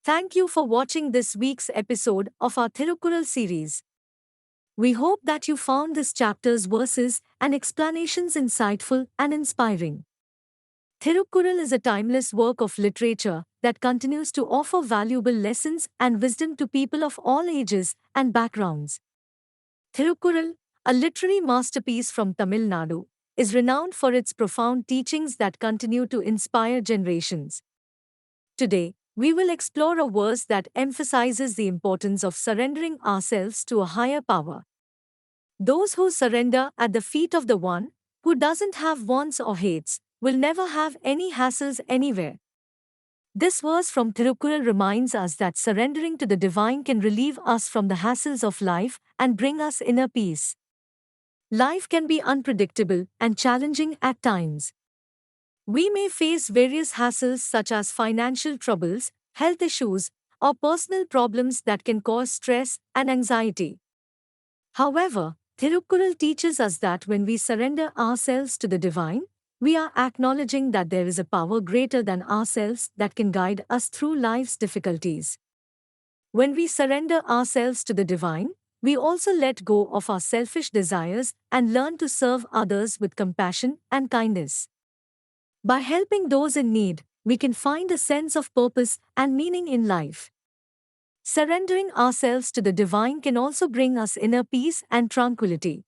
Thank you for watching this week's episode of our Thirukkural series. We hope that you found this chapter's verses and explanations insightful and inspiring. Thirukkural is a timeless work of literature that continues to offer valuable lessons and wisdom to people of all ages and backgrounds. Thirukkural, a literary masterpiece from Tamil Nadu, is renowned for its profound teachings that continue to inspire generations. Today, we will explore a verse that emphasizes the importance of surrendering ourselves to a higher power. Those who surrender at the feet of the one who doesn't have wants or hates will never have any hassles anywhere. This verse from Thirukkural reminds us that surrendering to the divine can relieve us from the hassles of life and bring us inner peace. Life can be unpredictable and challenging at times. We may face various hassles such as financial troubles, health issues, or personal problems that can cause stress and anxiety. However, Thirukkural teaches us that when we surrender ourselves to the divine, we are acknowledging that there is a power greater than ourselves that can guide us through life's difficulties. When we surrender ourselves to the divine, we also let go of our selfish desires and learn to serve others with compassion and kindness. By helping those in need, we can find a sense of purpose and meaning in life. Surrendering ourselves to the divine can also bring us inner peace and tranquility.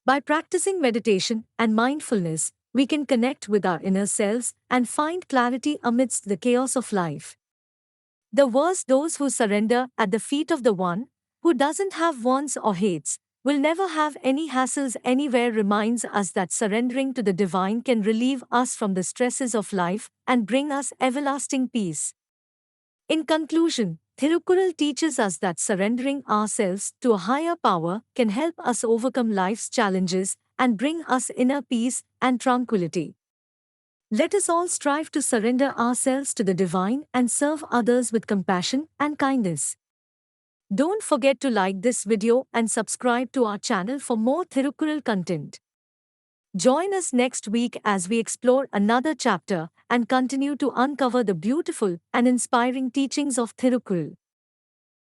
By practicing meditation and mindfulness, we can connect with our inner selves and find clarity amidst the chaos of life. The verse, "Those who surrender at the feet of the one who doesn't have wants or hates will never have any hassles anywhere," reminds us that surrendering to the divine can relieve us from the stresses of life and bring us everlasting peace. In conclusion, Thirukkural teaches us that surrendering ourselves to a higher power can help us overcome life's challenges and bring us inner peace and tranquility. Let us all strive to surrender ourselves to the divine and serve others with compassion and kindness. Don't forget to like this video and subscribe to our channel for more Thirukkural content. Join us next week as we explore another chapter and continue to uncover the beautiful and inspiring teachings of Thirukkural.